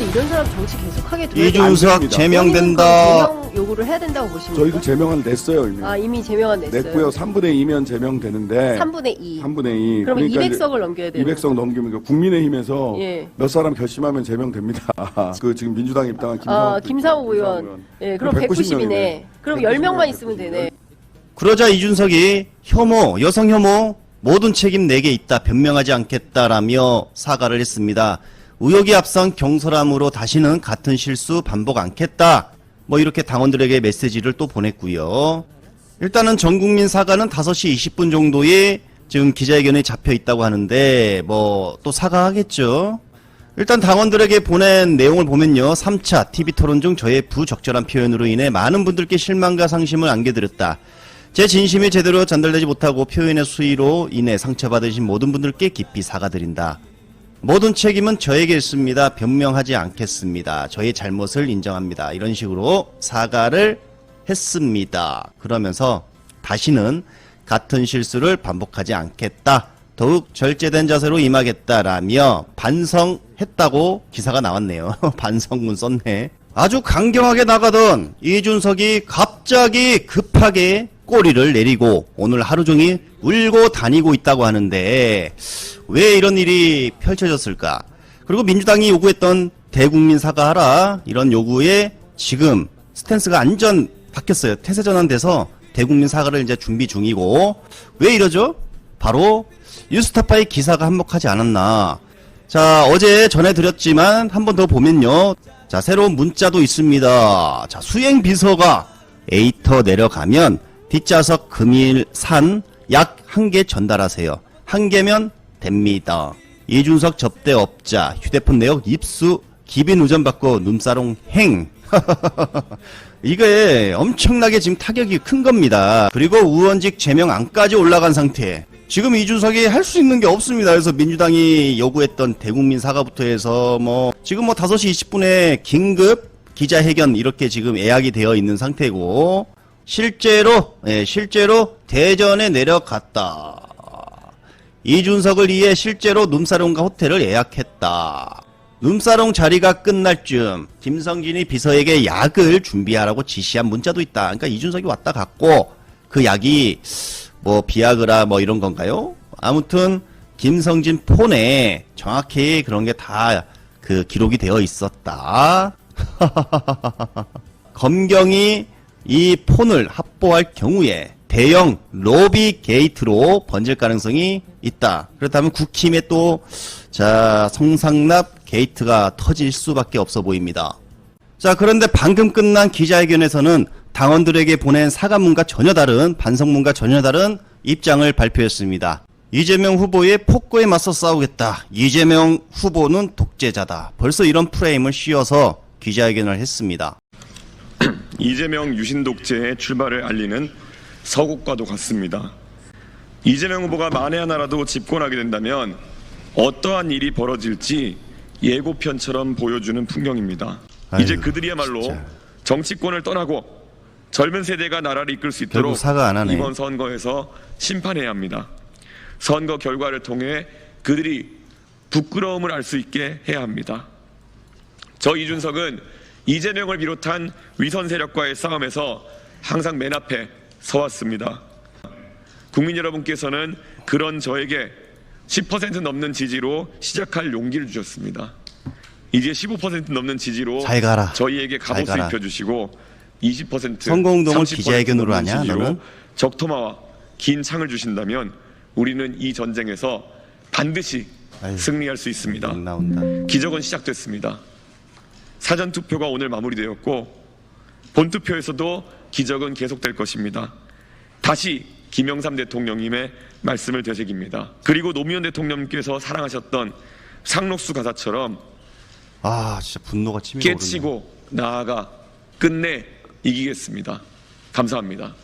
때 이런 사람 정치 계속하게 돼요? 이준석 제명된다. 제명 요구를 해야 된다고 보십니까? 저희도 제명안 냈어요 이미. 아, 이미 제명안 냈어요. 냈고요. 3분의 2면 제명되는데 3분의 2. 3분의 2. 그러면 그러니까 200석을 넘겨야 되는 200석 넘기면 그 국민의힘에서 예. 몇 사람 결심하면 제명됩니다. 그 지금 민주당 입당한 김상욱 의원. 예, 그럼 190이네. 그럼 10명만 있으면 되네. 그러자 이준석이 혐오, 여성 혐오 모든 책임 내게 있다, 변명하지 않겠다라며 사과를 했습니다. 의혹이 앞선 경솔함으로 다시는 같은 실수 반복 않겠다. 뭐 이렇게 당원들에게 메시지를 또 보냈고요. 일단은 전국민 사과는 5시 20분 정도에 지금 기자회견에 잡혀 있다고 하는데 뭐 또 사과하겠죠. 일단 당원들에게 보낸 내용을 보면요. 3차 TV토론 중 저의 부적절한 표현으로 인해 많은 분들께 실망과 상심을 안겨드렸다. 제 진심이 제대로 전달되지 못하고 표현의 수위로 인해 상처받으신 모든 분들께 깊이 사과드린다. 모든 책임은 저에게 있습니다. 변명하지 않겠습니다. 저의 잘못을 인정합니다. 이런 식으로 사과를 했습니다. 그러면서 다시는 같은 실수를 반복하지 않겠다. 더욱 절제된 자세로 임하겠다라며 반성했다고 기사가 나왔네요. 반성문 썼네. 아주 강경하게 나가던 이준석이 갑자기 급하게 꼬리를 내리고 오늘 하루 종일 울고 다니고 있다고 하는데 왜 이런 일이 펼쳐졌을까? 그리고 민주당이 요구했던 대국민 사과하라 이런 요구에 지금 스탠스가 완전 바뀌었어요. 태세 전환돼서 대국민 사과를 이제 준비 중이고 왜 이러죠? 바로 뉴스타파의 기사가 한몫하지 않았나. 자, 어제 전해드렸지만 한 번 더 보면요. 자, 새로운 문자도 있습니다. 자, 수행비서가 에이터 내려가면 뒷좌석 금일산 약 1개 전달하세요. 1개면 됩니다. 이준석 접대업자 휴대폰 내역 입수 기빈 우전 받고 눈사롱 행. 이게 엄청나게 지금 타격이 큰 겁니다. 그리고 의원직 제명안까지 올라간 상태. 지금 이준석이 할 수 있는 게 없습니다. 그래서 민주당이 요구했던 대국민 사과부터 해서 지금 5시 20분에 긴급 기자회견 이렇게 지금 예약이 되어 있는 상태고 실제로 대전에 내려갔다. 이준석을 위해 실제로 룸사롱과 호텔을 예약했다. 룸사롱 자리가 끝날 쯤 김성진이 비서에게 약을 준비하라고 지시한 문자도 있다. 그러니까 이준석이 왔다 갔고 그 약이 비아그라 이런 건가요? 아무튼 김성진 폰에 정확히 그런 게 다 그 기록이 되어 있었다. 검경이 이 폰을 합보할 경우에 대형 로비 게이트로 번질 가능성이 있다. 그렇다면 국힘에 또 성상납 게이트가 터질 수밖에 없어 보입니다. 자, 그런데 방금 끝난 기자회견에서는 당원들에게 보낸 사과문과 전혀 다른 반성문과 전혀 다른 입장을 발표했습니다. 이재명 후보의 폭거에 맞서 싸우겠다. 이재명 후보는 독재자다. 벌써 이런 프레임을 씌워서 기자회견을 했습니다. 이재명 유신 독재의 출발을 알리는 서곡과도 같습니다. 이재명 후보가 만에 하나라도 집권하게 된다면 어떠한 일이 벌어질지 예고편처럼 보여주는 풍경입니다. 아유, 이제 그들이야말로 진짜. 정치권을 떠나고 젊은 세대가 나라를 이끌 수 있도록 사과 안 하네. 이번 선거에서 심판해야 합니다. 선거 결과를 통해 그들이 부끄러움을 알 수 있게 해야 합니다. 저 이준석은 이재명을 비롯한 위선 세력과의 싸움에서 항상 맨 앞에 서왔습니다. 국민 여러분께서는 그런 저에게 10% 넘는 지지로 시작할 용기를 주셨습니다. 이제 15% 넘는 지지로 잘 가라. 저희에게 갑옷을 잘 가라. 입혀주시고 20% 선거운동을 30% 기자회견으로 넘는 하냐, 지지로 너는? 적토마와 긴 창을 주신다면 우리는 이 전쟁에서 반드시 아유, 승리할 수 있습니다. 나온다. 기적은 시작됐습니다. 사전투표가 오늘 마무리되었고 본투표에서도 기적은 계속될 것입니다. 다시 김영삼 대통령님의 말씀을 되새깁니다. 그리고 노무현 대통령께서 사랑하셨던 상록수 가사처럼 진짜 분노가 치밀어 오르네. 깨치고 나아가 끝내 이기겠습니다. 감사합니다.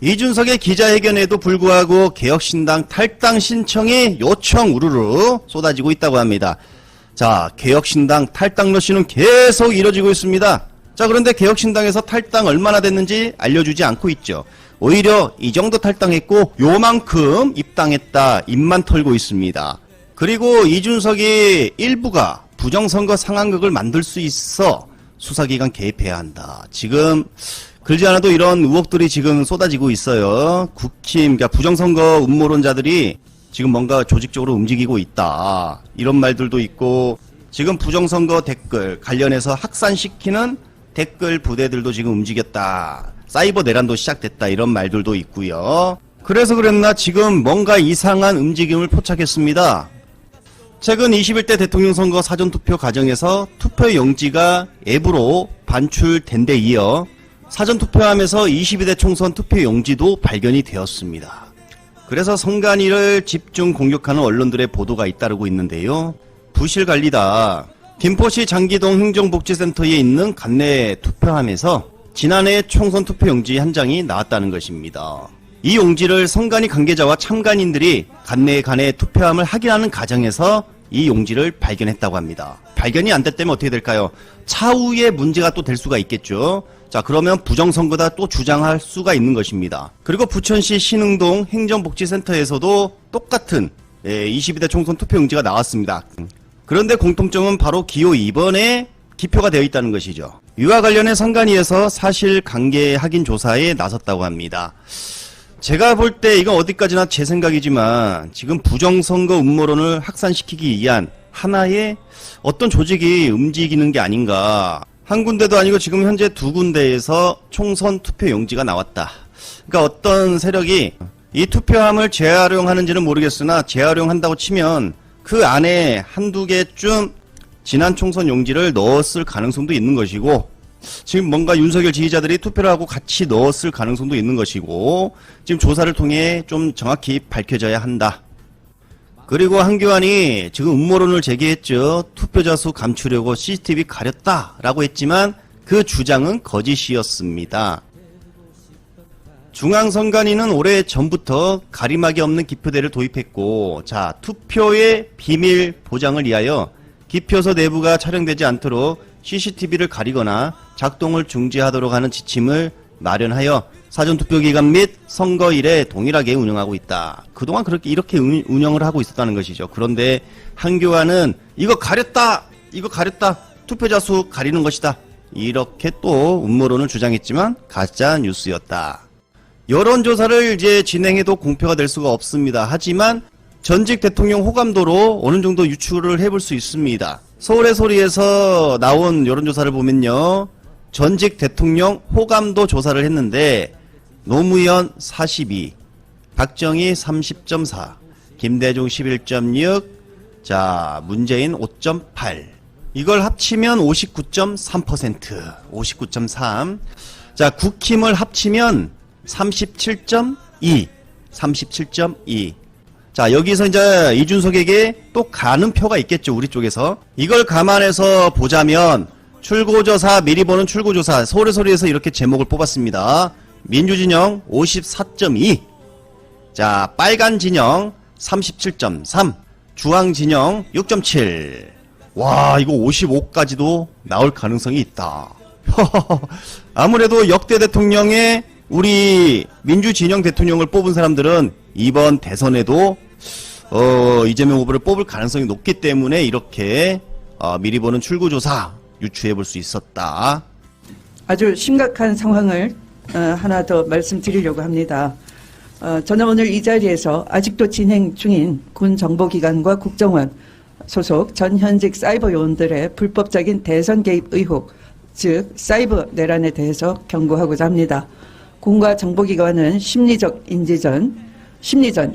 이준석의 기자회견에도 불구하고 개혁신당 탈당 신청이 요청 우르르 쏟아지고 있다고 합니다. 자, 개혁신당 탈당 러시는 계속 이뤄지고 있습니다. 자, 그런데 개혁신당에서 탈당 얼마나 됐는지 알려주지 않고 있죠. 오히려 이 정도 탈당했고 요만큼 입당했다 입만 털고 있습니다. 그리고 이준석이 일부가 부정선거 상황극을 만들 수 있어 수사기관 개입해야 한다. 지금 그러지 않아도 이런 의혹들이 지금 쏟아지고 있어요. 국힘, 그러니까 부정선거 음모론자들이 지금 뭔가 조직적으로 움직이고 있다. 이런 말들도 있고, 지금 부정선거 댓글 관련해서 확산시키는 댓글 부대들도 지금 움직였다. 사이버 내란도 시작됐다. 이런 말들도 있고요. 그래서 그랬나 지금 뭔가 이상한 움직임을 포착했습니다. 최근 21대 대통령 선거 사전투표 과정에서 투표 용지가 앱으로 반출된 데 이어 사전투표함에서 22대 총선 투표 용지도 발견이 되었습니다. 그래서 선관위를 집중 공격하는 언론들의 보도가 잇따르고 있는데요. 부실관리다. 김포시 장기동 행정복지센터에 있는 관내 투표함에서 지난해 총선 투표 용지 한 장이 나왔다는 것입니다. 이 용지를 선관위 관계자와 참관인들이 관내 투표함을 확인하는 과정에서 이 용지를 발견했다고 합니다. 발견이 안 됐다면 어떻게 될까요? 차후에 문제가 또 될 수가 있겠죠. 자, 그러면 부정선거다 또 주장할 수가 있는 것입니다. 그리고 부천시 신흥동 행정복지센터에서도 똑같은 22대 총선 투표 용지가 나왔습니다. 그런데 공통점은 바로 기호 2번에 기표가 되어 있다는 것이죠. 이와 관련해 선관위에서 사실관계 확인 조사에 나섰다고 합니다. 제가 볼 때 이건 어디까지나 제 생각이지만 지금 부정선거 음모론을 확산시키기 위한 하나의 어떤 조직이 움직이는 게 아닌가. 한 군데도 아니고 지금 현재 두 군데에서 총선 투표 용지가 나왔다. 그러니까 어떤 세력이 이 투표함을 재활용하는지는 모르겠으나 재활용한다고 치면 그 안에 한두 개쯤 지난 총선 용지를 넣었을 가능성도 있는 것이고, 지금 뭔가 윤석열 지지자들이 투표를 하고 같이 넣었을 가능성도 있는 것이고, 지금 조사를 통해 좀 정확히 밝혀져야 한다. 그리고 한교안이 지금 음모론을 제기했죠. 투표자 수 감추려고 CCTV 가렸다라고 했지만 그 주장은 거짓이었습니다. 중앙선관위는 오래 전부터 가림막이 없는 기표대를 도입했고, 자, 투표의 비밀 보장을 위하여 기표소 내부가 촬영되지 않도록 CCTV를 가리거나 작동을 중지하도록 하는 지침을 마련하여 사전투표 기간 및 선거일에 동일하게 운영하고 있다. 그동안 이렇게 운영을 하고 있었다는 것이죠. 그런데 한교안은 이거 가렸다! 투표자 수 가리는 것이다. 이렇게 또 음모론을 주장했지만 가짜 뉴스였다. 여론조사를 이제 진행해도 공표가 될 수가 없습니다. 하지만 전직 대통령 호감도로 어느 정도 유추를 해볼 수 있습니다. 서울의 소리에서 나온 여론조사를 보면요, 전직 대통령 호감도 조사를 했는데 노무현 42, 박정희 30.4, 김대중 11.6, 자, 문재인 5.8. 이걸 합치면 59.3%, 59.3. 자, 국힘을 합치면 37.2, 37.2. 자, 여기서 이제 이준석에게 또 가는 표가 있겠죠, 우리 쪽에서. 이걸 감안해서 보자면 출구조사, 미리 보는 출구조사, 서울의 소리에서 이렇게 제목을 뽑았습니다. 민주진영 54.2, 자, 빨간 진영 37.3, 주황진영 6.7. 와, 이거 55까지도 나올 가능성이 있다. 아무래도 역대 대통령의 우리 민주진영 대통령을 뽑은 사람들은 이번 대선에도 이재명 후보를 뽑을 가능성이 높기 때문에 이렇게 미리 보는 출구조사 유추해 볼 수 있었다. 아주 심각한 상황을 하나 더 말씀드리려고 합니다. 저는 오늘 이 자리에서 아직도 진행 중인 군 정보기관과 국정원 소속 전현직 사이버 요원들의 불법적인 대선 개입 의혹, 즉 사이버 내란에 대해서 경고하고자 합니다. 군과 정보기관은 심리전,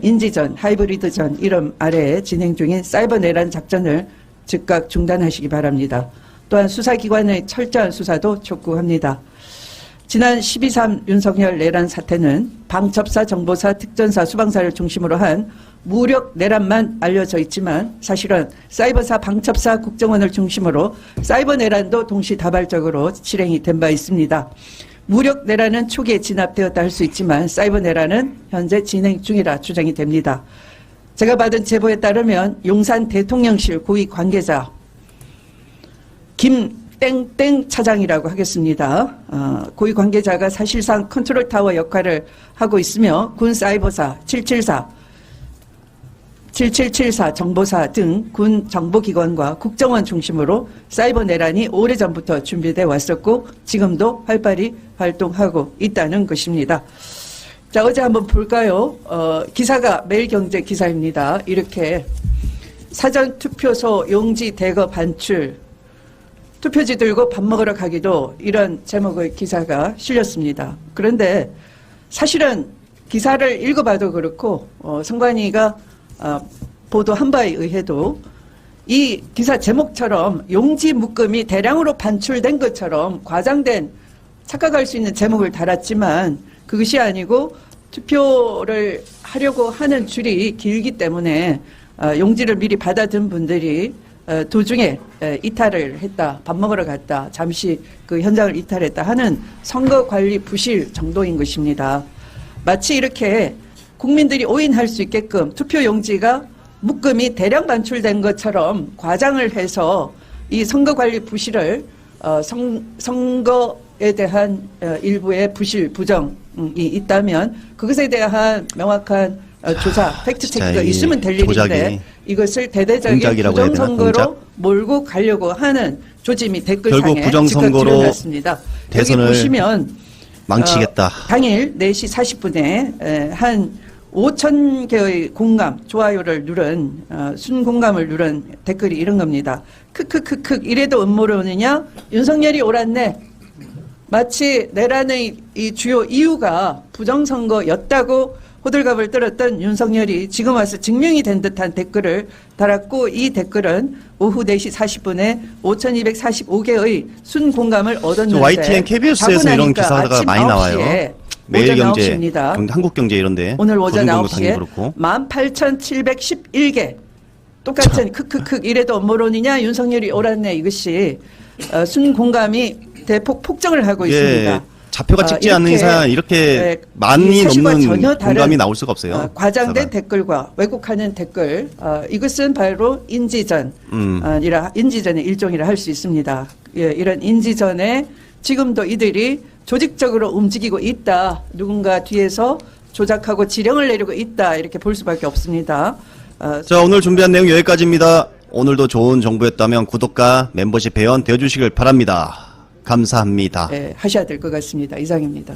인지전, 하이브리드전 이름 아래에 진행 중인 사이버 내란 작전을 즉각 중단하시기 바랍니다. 또한 수사기관의 철저한 수사도 촉구합니다. 지난 12.3 윤석열 내란 사태는 방첩사, 정보사, 특전사, 수방사를 중심으로 한 무력 내란만 알려져 있지만 사실은 사이버사, 방첩사, 국정원을 중심으로 사이버 내란도 동시다발적으로 실행이 된 바 있습니다. 무력 내란은 초기에 진압되었다 할 수 있지만 사이버 내란은 현재 진행 중이라 추정이 됩니다. 제가 받은 제보에 따르면 용산 대통령실 고위 관계자 김땡땡 차장이라고 하겠습니다. 고위 관계자가 사실상 컨트롤타워 역할을 하고 있으며 군 사이버사 774 7774 정보사 등 군 정보기관과 국정원 중심으로 사이버 내란이 오래전부터 준비돼 왔었고 지금도 활발히 활동하고 있다는 것입니다. 자, 어제 한번 볼까요? 기사가 매일경제 기사입니다. 이렇게 사전투표소 용지 대거 반출, 투표지 들고 밥 먹으러 가기도, 이런 제목의 기사가 실렸습니다. 그런데 사실은 기사를 읽어봐도 그렇고 선관위가 보도한 바에 의해도 이 기사 제목처럼 용지 묶음이 대량으로 반출된 것처럼 과장된, 착각할 수 있는 제목을 달았지만 그것이 아니고 투표를 하려고 하는 줄이 길기 때문에 용지를 미리 받아든 분들이 도중에 이탈을 했다, 밥 먹으러 갔다, 잠시 그 현장을 이탈했다 하는 선거관리 부실 정도인 것입니다. 마치 이렇게 국민들이 오인할 수 있게끔 투표용지가 묶음이 대량 반출된 것처럼 과장을 해서 이 선거관리 부실을 선거에 대한 일부의 부실, 부정이 있다면 그것에 대한 명확한 조사, 팩트체크가 있으면 될 일인데 이것을 대대적인 부정선거로 몰고 가려고 하는 조짐이 댓글창에 부정선거로 드러났습니다. 대선을 여기 보시면 망치겠다. 당일 4시 40분에 한 5천 개의 공감, 좋아요를 누른 순공감을 누른 댓글이 이런 겁니다. 크크크크 이래도 음모론이냐? 윤석열이 옳았네. 마치 내란의 이 주요 이유가 부정선거였다고 호들갑을 떨었던 윤석열이 지금 와서 증명이 된 듯한 댓글을 달았고, 이 댓글은 오후 4시 40분에 5,245개의 순공감을 얻었는데 YTN KBS에서 이런 기사가 많이 나와요. 매일경제, 한국경제 이런데 오늘 오전 조선공도 9시에 그렇고. 18,711개 똑같은 크크크 이래도 음모론이냐 윤석열이 옳았네, 이것이 순공감이 대폭 폭증을 하고 있습니다. 좌표가 찍지 않는 이상 이렇게 많이 넘는 공감이 나올 수가 없어요. 과장된 댓글과 왜곡하는 댓글, 이것은 바로 인지전의 일종이라 할 수 있습니다. 이런 인지전에 지금도 이들이 조직적으로 움직이고 있다, 누군가 뒤에서 조작하고 지령을 내리고 있다, 이렇게 볼 수밖에 없습니다. 자, 오늘 준비한 내용 여기까지입니다. 오늘도 좋은 정보였다면 구독과 멤버십 회원 되어주시길 바랍니다. 감사합니다. 하셔야 될 것 같습니다. 이상입니다.